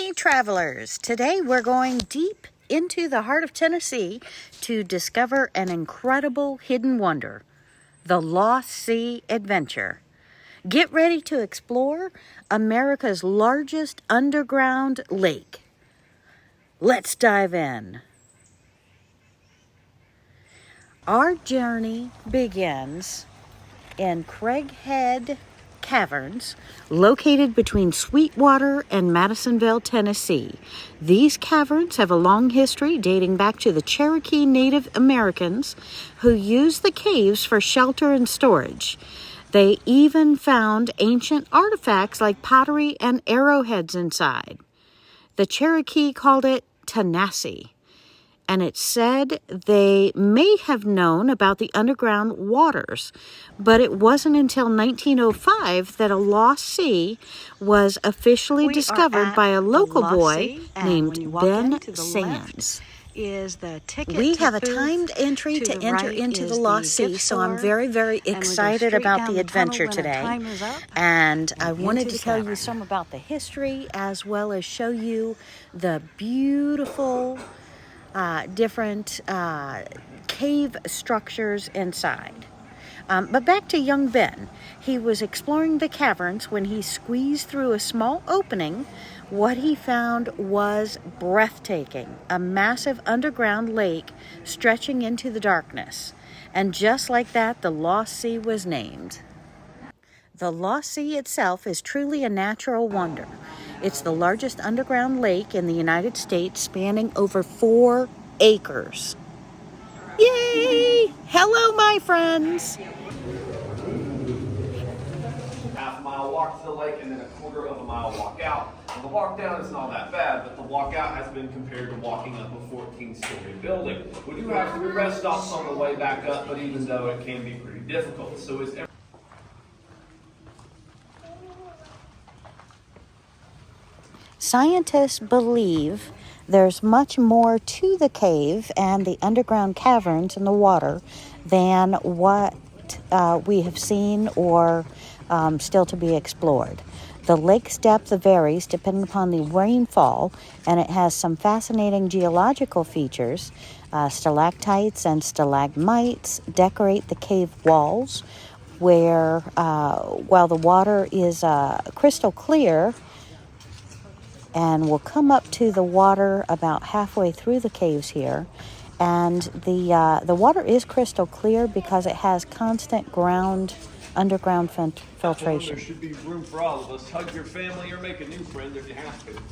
Hey travelers, today we're going deep into the heart of Tennessee to discover an incredible hidden wonder, the Lost Sea Adventure. Get ready to explore America's largest underground lake. Let's dive in. Our journey begins in Craighead Caverns, located between Sweetwater and Madisonville, Tennessee. These caverns have a long history dating back to the Cherokee Native Americans who used the caves for shelter and storage. They even found ancient artifacts like pottery and arrowheads inside. The Cherokee called it Tanasi, and it's said they may have known about the underground waters, but it wasn't until 1905 that a lost sea was officially discovered by a local boy named Ben Sands. We have a timed entry to enter into the Lost Sea, so I'm very, very excited about the adventure today. And I wanted to tell you some about the history as well as show you the beautiful different cave structures inside. But back to young Ben. He was exploring the caverns when he squeezed through a small opening. What he found was breathtaking, a massive underground lake stretching into the darkness. And just like that, the Lost Sea was named. The Lost Sea itself is truly a natural wonder. It's the largest underground lake in the United States, spanning over 4 acres. Yay! Hello, my friends! Half-mile walk to the lake and then a quarter of a mile walk out. And the walk down is not that bad, but the walk out has been compared to walking up a 14-story building. We do have 3 rest stops on the way back up, but even though it can be pretty difficult. So is Scientists believe there's much more to the cave and the underground caverns in the water than what we have seen or still to be explored. The lake's depth varies depending upon the rainfall, and it has some fascinating geological features. Stalactites and stalagmites decorate the cave walls, where while the water is crystal clear, and we'll come up to the water about halfway through the caves here. And the water is crystal clear because it has constant underground filtration. There should be room for all of us. Hug your family or make a new friend if you have to.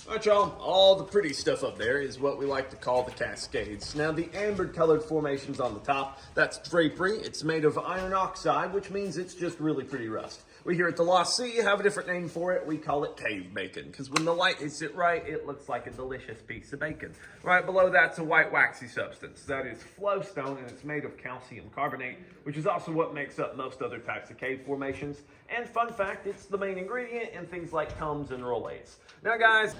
Alright y'all, all the pretty stuff up there is what we like to call the Cascades. Now the amber colored formations on the top, that's drapery. It's made of iron oxide, which means it's just really pretty rust. We here at the Lost Sea have a different name for it. We call it cave bacon, because when the light hits it right, it looks like a delicious piece of bacon. Right below that's a white waxy substance. That is flowstone, and it's made of calcium carbonate, which is also what makes up most other types of cave formations. And fun fact, it's the main ingredient in things like combs and rollades. Now guys,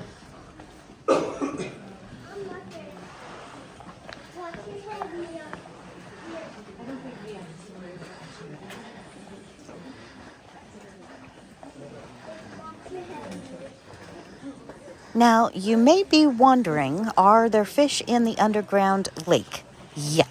Now, you may be wondering, are there fish in the underground lake? Yep.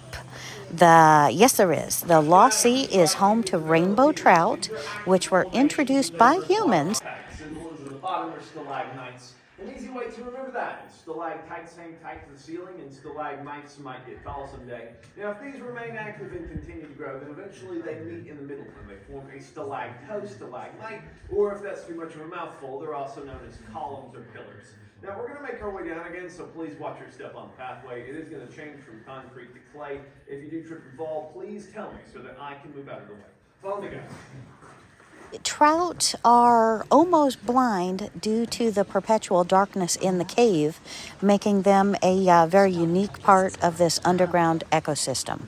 Yes, there is. The Lost Sea is home to rainbow trout, which were introduced by humans. symbols at the bottom are stalagmites. An easy way to remember that is stalactites hang tight to the ceiling and stalagmites might get tall someday. Now, if these remain active and continue to grow, then eventually they meet in the middle and they form a stalactose stalagmite, or if that's too much of a mouthful, they're also known as columns or pillars. Now, we're going to make our way down again, so please watch your step on the pathway. It is going to change from concrete to clay. If you do trip and fall, please tell me so that I can move out of the way. Follow me, guys. Trout are almost blind due to the perpetual darkness in the cave, making them a very unique part of this underground ecosystem.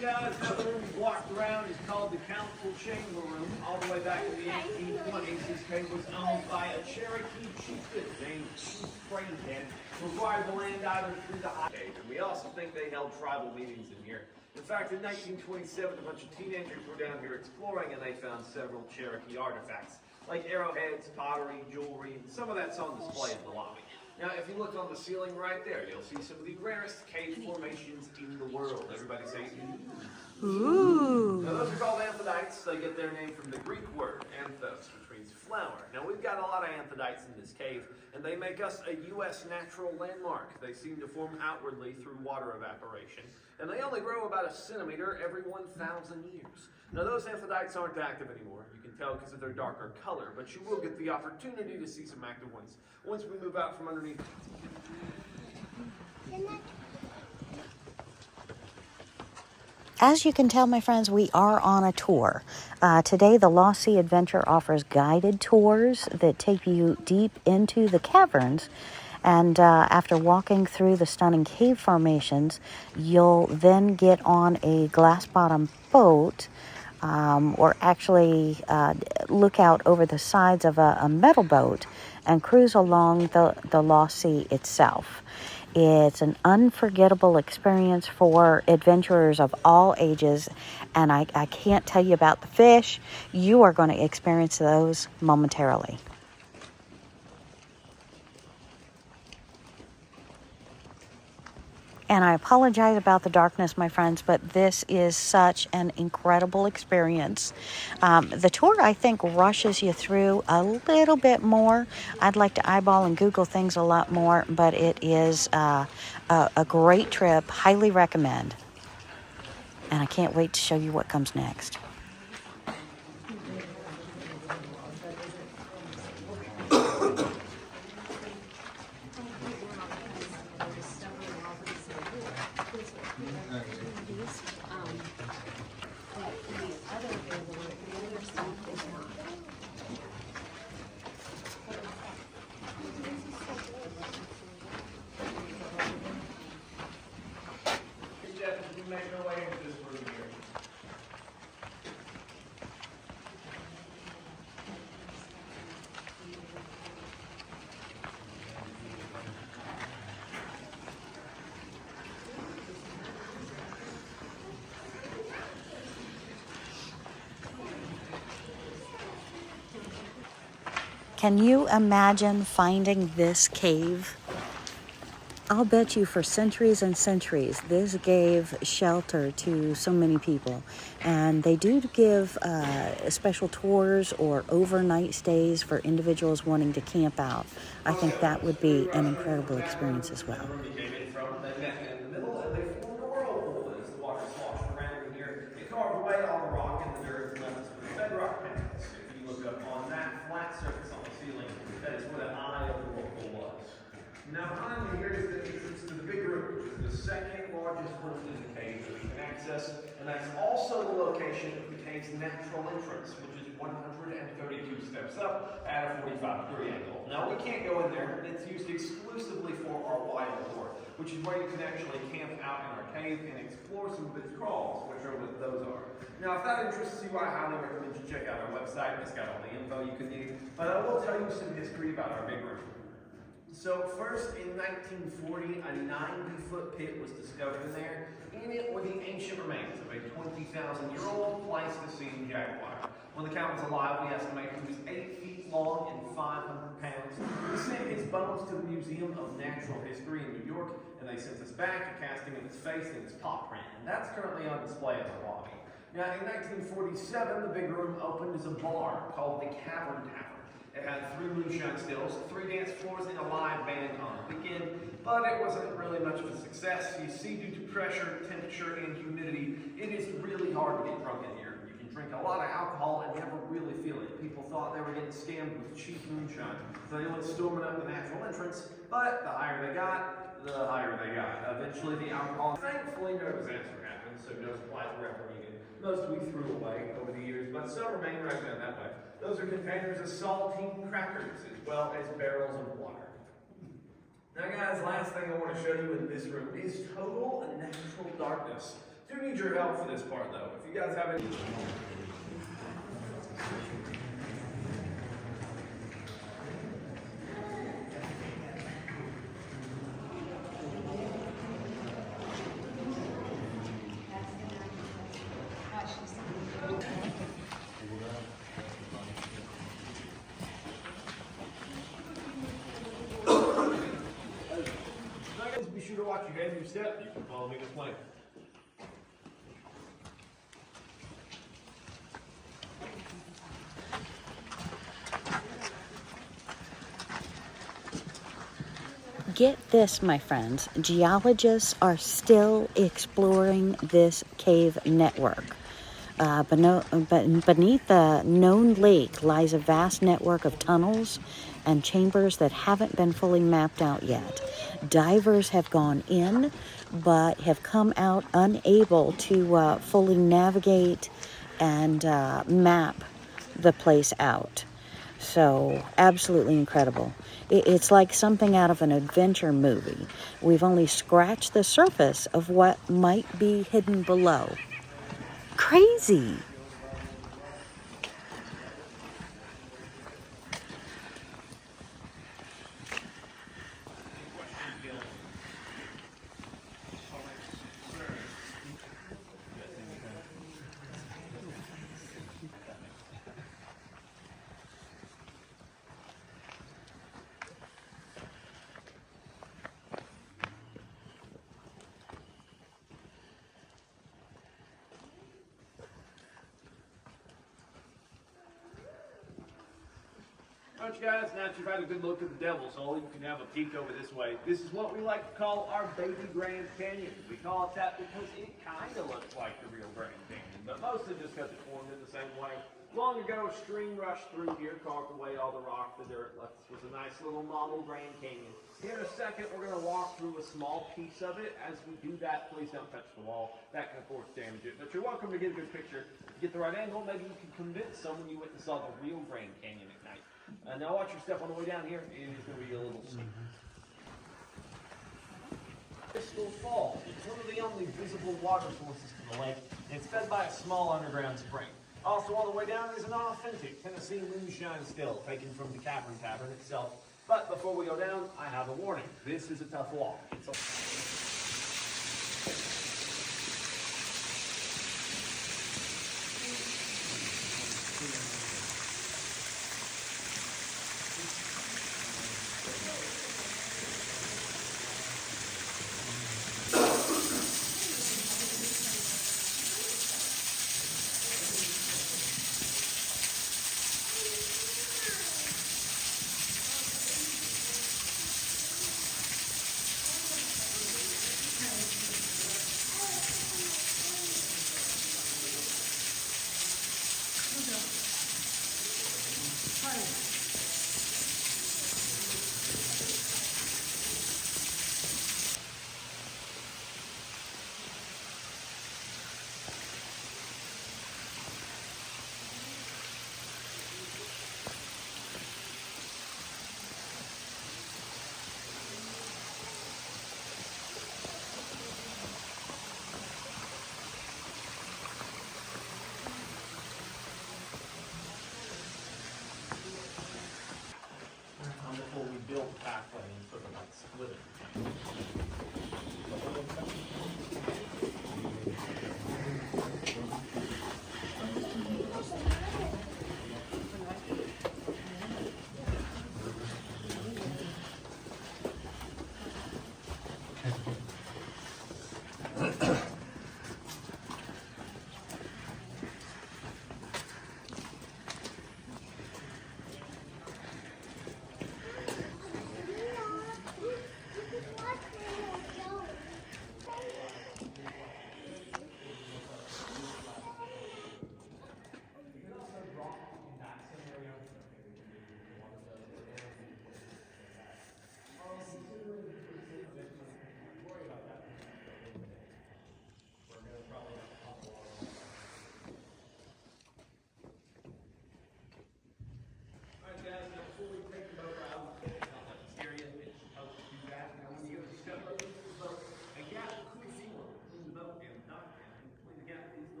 Guys, that room's blocked around is called the Council Chamber Room. All the way back in the 1820s, this cave was owned by a Cherokee chieftain named Chief Craighead, who acquired the land either through the high cave. And we also think they held tribal meetings in here. In fact, in 1927, a bunch of teenagers were down here exploring, and they found several Cherokee artifacts, like arrowheads, pottery, jewelry, and some of that's on display in the lobby. Now, if you look on the ceiling right there, you'll see some of the rarest cave formations in the world. Everybody say, Ooh. now, those are called amphidites. They get their name from the Greek word, anthos, which means flower. Now, we've got a lot of amphidites in this cave, and they make us a U.S. natural landmark. They seem to form outwardly through water evaporation, and they only grow about a centimeter every 1,000 years. Now, those amphidites aren't active anymore. You can tell because of their darker color, but you will get the opportunity to see some active ones once we move out from underneath. As you can tell, my friends, we are on a tour. Today, the Lost Sea Adventure offers guided tours that take you deep into the caverns. And after walking through the stunning cave formations, you'll then get on a glass-bottom boat or actually look out over the sides of a metal boat and cruise along the Lost Sea itself. It's an unforgettable experience for adventurers of all ages, and I can't tell you about the fish. You are going to experience those momentarily. And I apologize about the darkness, my friends, but this is such an incredible experience. The tour, I think, rushes you through a little bit more. I'd like to eyeball and Google things a lot more, but it is a great trip. Highly recommend. And I can't wait to show you what comes next. Can you imagine finding this cave? I'll bet you for centuries and centuries, this gave shelter to so many people. And they do give special tours or overnight stays for individuals wanting to camp out. I think that would be an incredible experience as well. Now behind me here is the entrance to the big room, which is the second largest room in the cave that we can access, and that's also the location of the cave's natural entrance, which is 132 steps up at a 45-degree angle. Now we can't go in there, it's used exclusively for our wild tour, which is where you can actually camp out in our cave and explore some of its crawls, which are what those are. Now if that interests you, I highly recommend you check out our website. It's got all the info you can need, but I will tell you some history about our big room. So first in 1940, a 90-foot pit was discovered in there. In it were the ancient remains of a 20,000-year-old Pleistocene jaguar. When the count was alive, we estimate he was 8 feet long and 500 pounds. We sent his bones to the Museum of Natural History in New York, and they sent us back a casting of his face and his paw print. And that's currently on display in the lobby. Now in 1947, the big room opened as a bar called the Cavern Tavern. It had 3 moonshine stills, 3 dance floors, and a live band on the weekend, but it wasn't really much of a success. You see, due to pressure, temperature, and humidity, it is really hard to get drunk in here. You can drink a lot of alcohol and never really feel it. People thought they were getting scammed with cheap moonshine, so they went storming up the natural entrance, but the higher they got, the higher they got. Eventually, the alcohol, thankfully, no disaster happened, so no supplies were ever needed. Most we threw away over the years, but some remain right down that way. Those are containers of saltine crackers, as well as barrels of water. Now guys, last thing I want to show you in this room is total natural darkness. Do need your help for this part though. If you guys have any. Be sure to watch your head and your step. You can follow me this way. Get this, my friends. Geologists are still exploring this cave network. Beneath the known lake lies a vast network of tunnels and chambers that haven't been fully mapped out yet. Divers have gone in, but have come out unable to fully navigate and map the place out. So, absolutely incredible. It's like something out of an adventure movie. We've only scratched the surface of what might be hidden below. Crazy. Alright, you guys, now that you've had a good look at the Devil's Hole, you can have a peek over this way. This is what we like to call our baby Grand Canyon. We call it that because it kind of looks like the real Grand Canyon, but mostly just because it formed in the same way. Long ago, a stream rushed through here, carved away all the rock, the dirt. This was a nice little model Grand Canyon. Here in a second, we're going to walk through a small piece of it. As we do that, please don't touch the wall. That can, of course, damage it. But you're welcome to get a good picture. If you get the right angle, maybe you can convince someone you went and saw the real Grand Canyon at night. Now watch your step on the way down here. It is going to be a little steep. Crystal Falls is one of the only visible water sources to the lake. It's fed by a small underground spring. Also on the way down is an authentic Tennessee moonshine still, taken from the Cavern Tavern itself. But before we go down, I have a warning. This is a tough walk.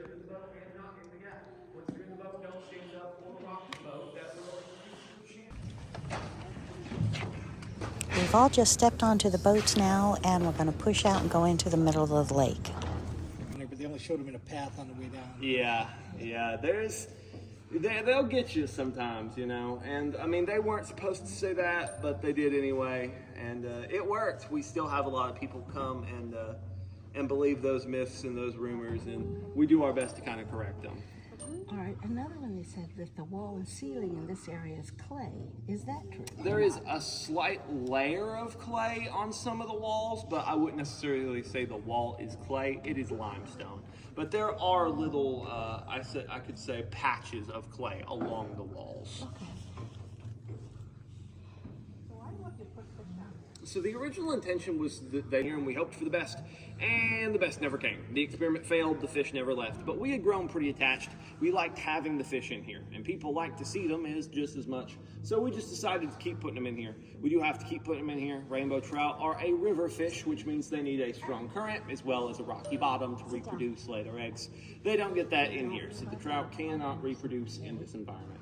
you're in the boat and not in the gap. Once you're in the boat, don't stand up or rock the boat. That will We've all just stepped onto the boats now, and we're going to push out and go into the middle of the lake. But they only showed them in a path on the way down. Yeah. They'll get you sometimes, you know. And I mean, they weren't supposed to say that, but they did anyway, and it worked. We still have a lot of people come and believe those myths and those rumors, and we do our best to kind of correct them. All right, another one they said that the wall and ceiling in this area is clay. Is that true? There is a slight layer of clay on some of the walls, but I wouldn't necessarily say the wall is clay. It is limestone. But there are little, I could say, patches of clay along the walls. Okay. So the original intention was that and we hoped for the best, and the best never came. The experiment failed, the fish never left, but we had grown pretty attached. We liked having the fish in here, and people like to see them just as much. So we just decided to keep putting them in here. We do have to keep putting them in here. Rainbow trout are a river fish, which means they need a strong current as well as a rocky bottom to reproduce, lay their eggs. They don't get that in here, so the trout cannot reproduce in this environment.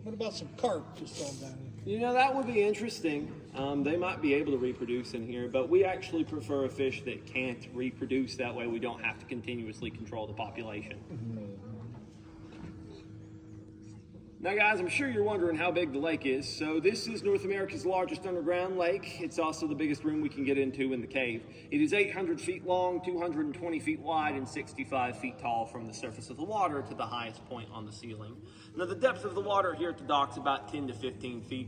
What about some carp just all down here? You know, that would be interesting. They might be able to reproduce in here, but we actually prefer a fish that can't reproduce. That way we don't have to continuously control the population. Now guys, I'm sure you're wondering how big the lake is. So this is North America's largest underground lake. It's also the biggest room we can get into in the cave. It is 800 feet long, 220 feet wide, and 65 feet tall from the surface of the water to the highest point on the ceiling. Now the depth of the water here at the dock is about 10 to 15 feet,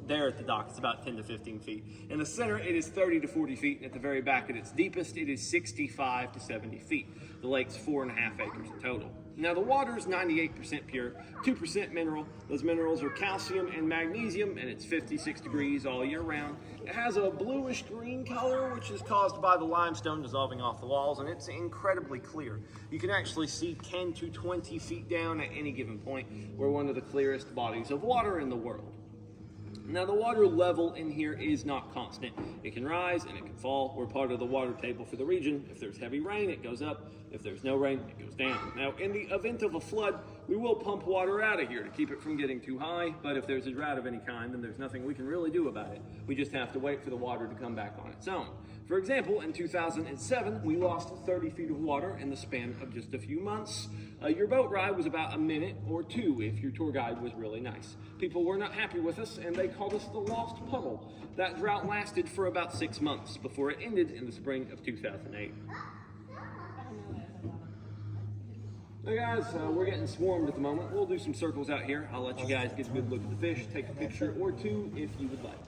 there at the dock it's about 10 to 15 feet. In the center it is 30 to 40 feet, and at the very back at its deepest it is 65 to 70 feet. The lake's 4.5 acres in total. Now the water is 98% pure, 2% mineral. Those minerals are calcium and magnesium, and it's 56 degrees all year round. It has a bluish green color, which is caused by the limestone dissolving off the walls, and it's incredibly clear. You can actually see 10 to 20 feet down at any given point. We're one of the clearest bodies of water in the world. Now the water level in here is not constant. It can rise and it can fall. We're part of the water table for the region. If there's heavy rain, it goes up. If there's no rain, it goes down. Now in the event of a flood, we will pump water out of here to keep it from getting too high, but if there's a drought of any kind, then there's nothing we can really do about it. We just have to wait for the water to come back on its own. For example, in 2007, we lost 30 feet of water in the span of just a few months. Your boat ride was about a minute or two if your tour guide was really nice. People were not happy with us, and they called us the Lost Puddle. That drought lasted for about 6 months before it ended in the spring of 2008. Now guys, we're getting swarmed at the moment. We'll do some circles out here. I'll let you guys get a good look at the fish, take a picture or two if you would like.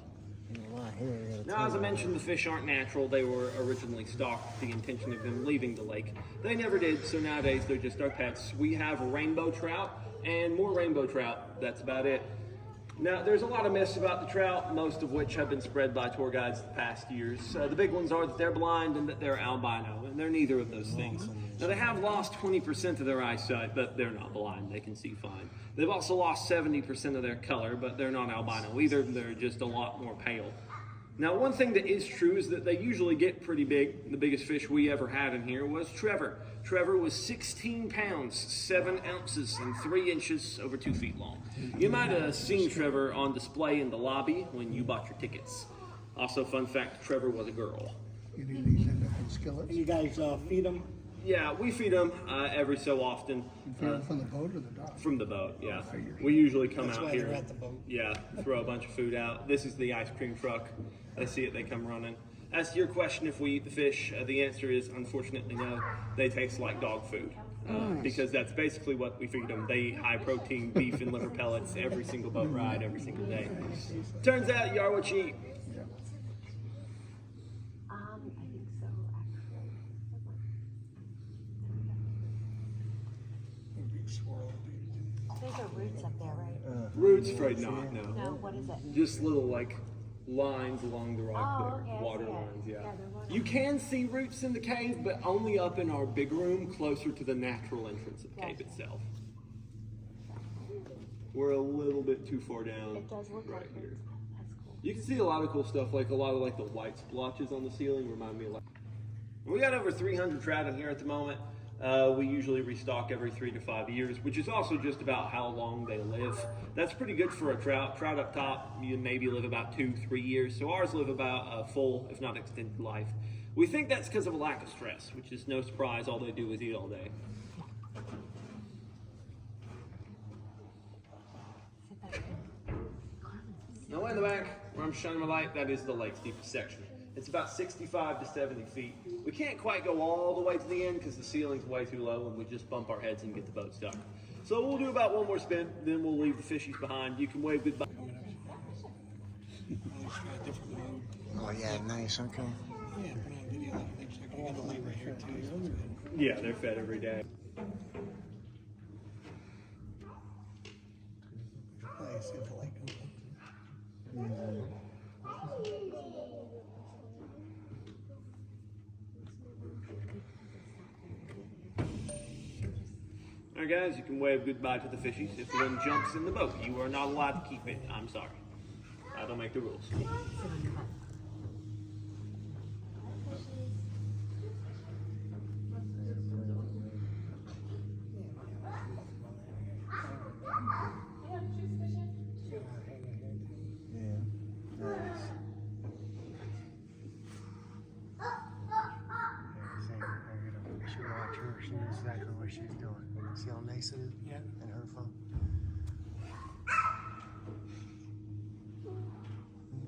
Now, as I mentioned, the fish aren't natural. They were originally stocked with the intention of them leaving the lake. They never did, so nowadays they're just our pets. We have rainbow trout and more rainbow trout. That's about it. Now, there's a lot of myths about the trout, most of which have been spread by tour guides the past years. The big ones are that they're blind and that they're albino, and they're neither of those things. Now, they have lost 20% of their eyesight, but they're not blind. They can see fine. They've also lost 70% of their color, but they're not albino either. They're just a lot more pale. Now, one thing that is true is that they usually get pretty big. The biggest fish we ever had in here was Trevor. Trevor was 16 pounds, 7 ounces, and 3 inches over 2 feet long. You might have seen Trevor on display in the lobby when you bought your tickets. Also, fun fact, Trevor was a girl. You need these end up in skillets? You guys feed them? Yeah, we feed them every so often. You feed them from the boat or the dock? From the boat, yeah. Figured. We usually come That's out why here. they're at the boat. Yeah, throw a bunch of food out. This is the ice cream truck. They see it, they come running. As to your question, if we eat the fish, the answer is unfortunately no. They taste like dog food because that's basically what we feed them. They eat high protein beef and liver pellets every single boat ride, every single day. Turns out you are what you eat. I think so, actually. Those are roots up there, right? Roots, afraid not, no. No, what is it? Just little like lines along the rock Oh, there, okay, water yeah. lines, yeah. Yeah, they're water You can see roots in the cave, but only up in our big room closer to the natural entrance of the cave Gotcha. itself. We're a little bit too far down. It does look right like here. roots. That's cool. You can see a lot of cool stuff, like a lot of like the white splotches on the ceiling remind me of like. We got over 300 trout in here at the moment. We usually restock every 3 to 5 years, which is also just about how long they live. That's pretty good for a trout. Trout up top, you maybe live about 2-3 years. So ours live about a full, if not extended life. We think that's because of a lack of stress, which is no surprise. All they do is eat all day. Now in the back, where I'm shining my light, that is the lake's deepest section. It's about 65 to 70 feet. We can't quite go all the way to the end because the ceiling's way too low and we just bump our heads and get the boat stuck. So we'll do about one more spin, then we'll leave the fishies behind. You can wave goodbye. Oh yeah, nice, okay. Yeah, put on video like things like we got the light right here too. So it's good. Yeah, they're fed every day. Nice, see if the light comes on. Alright guys, you can wave goodbye to the fishies. If one jumps in the boat, you are not allowed to keep it. I'm sorry. I don't make the rules. Yeah, nice. She watch her. She knows exactly what she's doing. See how nice it is? Yeah. And her phone.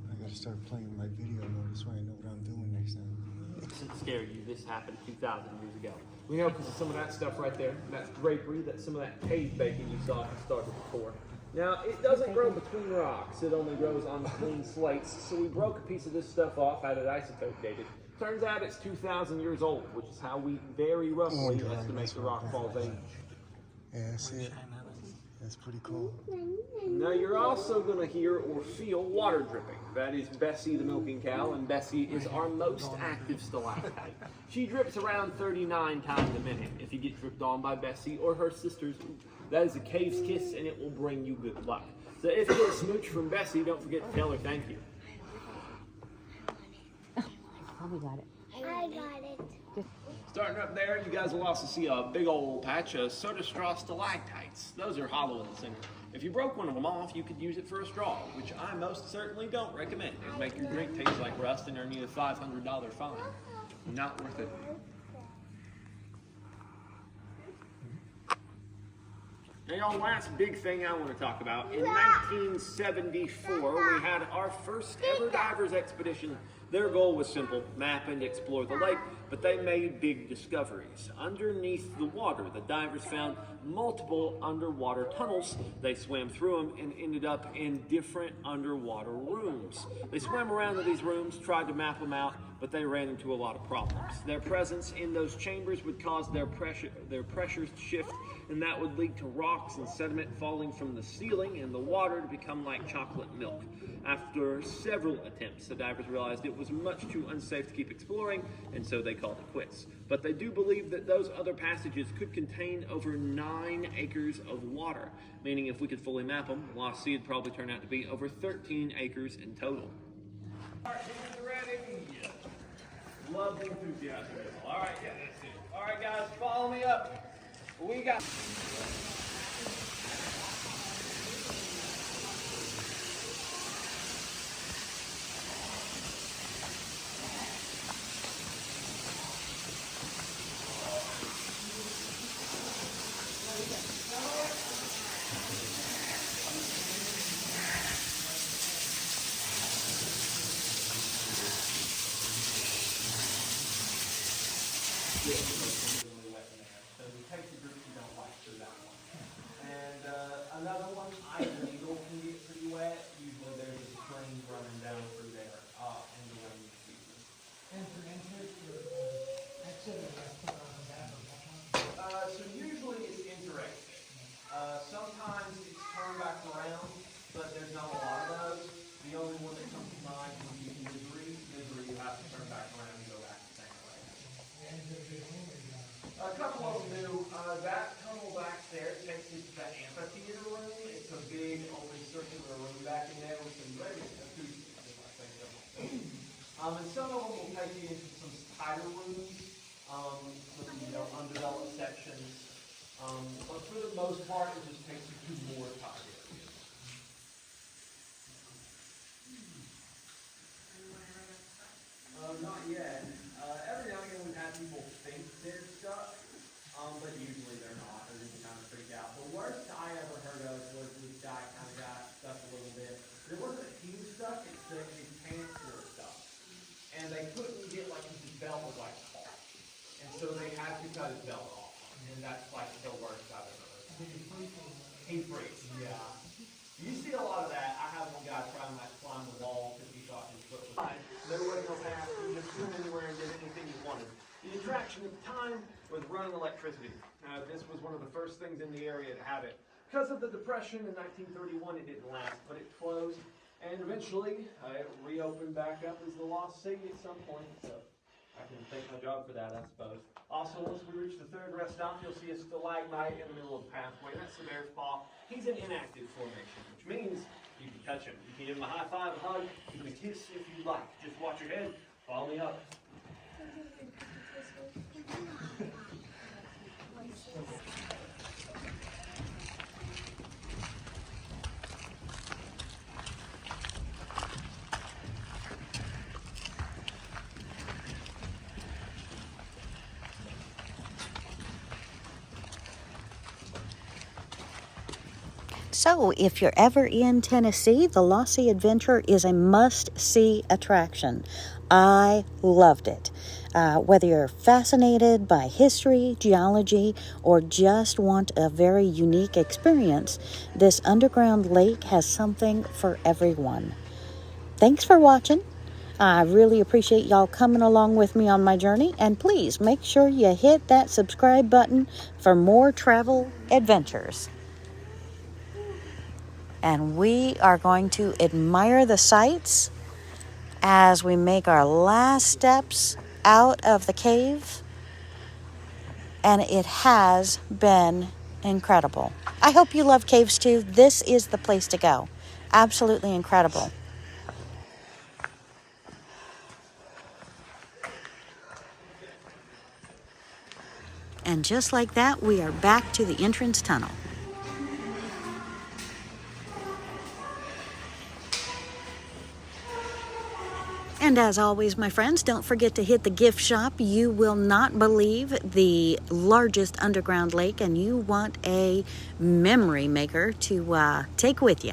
I gotta start playing my video mode so I know what I'm doing next time. Doesn't scare you. This happened 2,000 years ago. We know because of some of that stuff right there. That's drapery. That's some of that cave bacon you saw at the start before. Now, it doesn't grow between rocks. It only grows on clean slates. So we broke a piece of this stuff off, had it isotope dated. Turns out it's 2,000 years old, which is how we very roughly estimate the rock fall's age. Yeah, I see it. That's pretty cool. Now you're also going to hear or feel water dripping. That is Bessie the milking cow, and Bessie is our most active stalactite. She drips around 39 times a minute. If you get dripped on by Bessie or her sisters, that is a cave's kiss and it will bring you good luck. So if you get a smooch from Bessie, don't forget to tell her thank you. Probably got it. I got it. Starting up there, you guys will also see a big old patch of soda straw stalactites. Those are hollow in the center. If you broke one of them off, you could use it for a straw, which I most certainly don't recommend. It'd make your drink taste like rust and earn you a $500 fine. Not worth it. Now, y'all, last big thing I want to talk about. In 1974, we had our first ever divers expedition. Their goal was simple, map and explore the lake, but they made big discoveries. Underneath the water, the divers found multiple underwater tunnels. They swam through them and ended up in different underwater rooms. They swam around to these rooms, tried to map them out, but they ran into a lot of problems. Their presence in those chambers would cause their pressures to shift, and that would lead to rocks and sediment falling from the ceiling and the water to become like chocolate milk. After several attempts, the divers realized it was much too unsafe to keep exploring, and so they called it quits. But they do believe that those other passages could contain over 9 acres of water, meaning if we could fully map them, Lost Sea would probably turn out to be over 13 acres in total. All right, ready? Love the enthusiasm. All right, yeah, that's it. All right, guys, follow me up. We got... So we take the group you don't like through that one. And another one, Iron Eagle can get pretty wet. Usually there's a stream running down through there in the rainy season. So usually it's interactive. Sometimes it's turned back around, but there's not a lot of those. The only one that comes to mind would be Misery. Misery, you have to turn back around and go back the same way. A couple of them do. That tunnel back there takes you to the amphitheater room. It's a big, open, circular room back in there with some very acoustics. And some of them will take you into some tighter rooms. some undeveloped sections. But for the most part, it just takes you to more tide areas. Not yet. Every now and again we've had people think they're stuck, but usually they're not. They're just kind of freak out. The worst I ever heard of was this guy kind of got stuck a little bit. It wasn't he was stuck, it's that his pants were stuck. And they couldn't get, like, his belt was like off. And so they had to cut his belt off. And that's like the worst I've ever heard. He freaks, yeah. You see a lot of that. I had one guy try to climb the wall because he thought his foot was high. There was no path. You just went anywhere and did anything you wanted. The attraction at the time was running electricity. This was one of the first things in the area to have it. Because of the Depression in 1931, it didn't last, but it closed. And eventually, it reopened back up as the Lost City at some point. So I can thank my job for that, I suppose. Also, once we reach the third rest stop, you'll see a stalagmite in the middle of the pathway. That's the bear's paw. He's an inactive formation, which means you can touch him. You can give him a high five, a hug, you can kiss if you like. Just watch your head. Follow me up. So, if you're ever in Tennessee, the Lossy Adventure is a must-see attraction. I loved it. Whether you're fascinated by history, geology, or just want a very unique experience, this underground lake has something for everyone. Thanks for watching. I really appreciate y'all coming along with me on my journey, and please make sure you hit that subscribe button for more travel adventures. And we are going to admire the sights as we make our last steps out of the cave. And it has been incredible. I hope you love caves too. This is the place to go. Absolutely incredible. And just like that, we are back to the entrance tunnel. And as always, my friends, don't forget to hit the gift shop. You will not believe the largest underground lake, and you want a memory maker to take with you.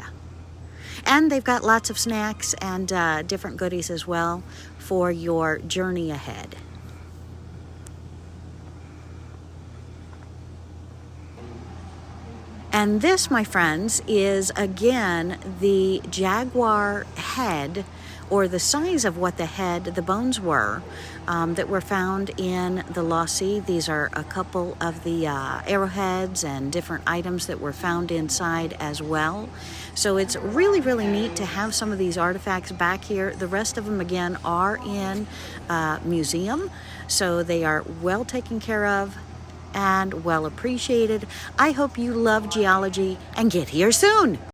And they've got lots of snacks and different goodies as well for your journey ahead. And this, my friends, is again the jaguar head, or the size of what the bones were that were found in the Lossy. These are a couple of the arrowheads and different items that were found inside as well. So it's really, really neat to have some of these artifacts back here. The rest of them, again, are in a museum, so they are well taken care of and well appreciated. I hope you love geology and get here soon.